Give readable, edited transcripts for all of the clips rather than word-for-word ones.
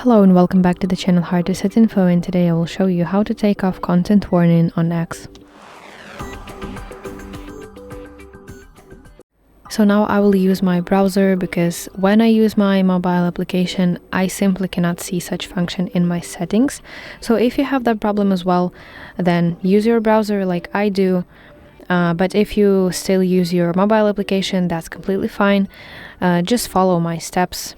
Hello and welcome back to the channel Hard Reset Info, and today I will show you how to take off content warning on X. So now I will use my browser because when I use my mobile application, I simply cannot see such function in my settings. So if you have that problem as well, then use your browser like I do. But if you still use your mobile application, that's completely fine. Just follow my steps.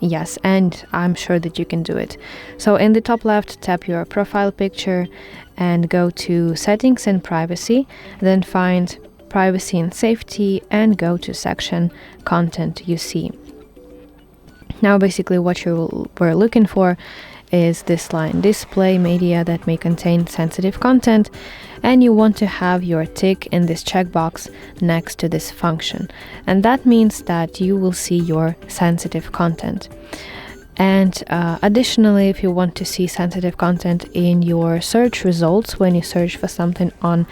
Yes, and I'm sure that you can do it. So in the top left, tap your profile picture and go to Settings and Privacy, then find Privacy and Safety and go to section Content You See. Now basically what we're looking for is this line, display media that may contain sensitive content, and you want to have your tick in this checkbox next to this function, and that means that you will see your sensitive content. And additionally, if you want to see sensitive content in your search results when you search for something on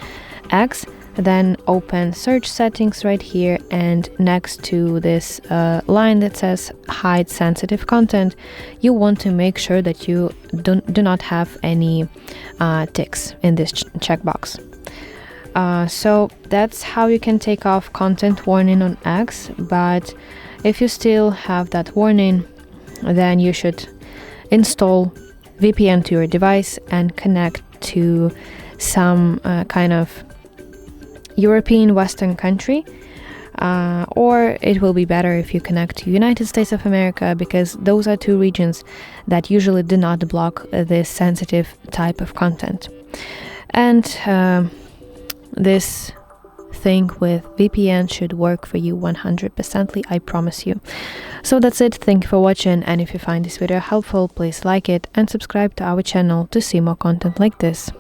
X, then open search settings right here, and next to this line that says hide sensitive content, you want to make sure that you do not have any ticks in this checkbox. So that's how you can take off content warning on X, but if you still have that warning, then you should install VPN to your device and connect to some kind of European Western country, or it will be better if you connect to United States of America, because those are two regions that usually do not block this sensitive type of content. And this thing with VPN should work for you 100%, I promise you. So that's it. Thank you for watching, and if you find this video helpful, please like it and subscribe to our channel to see more content like this.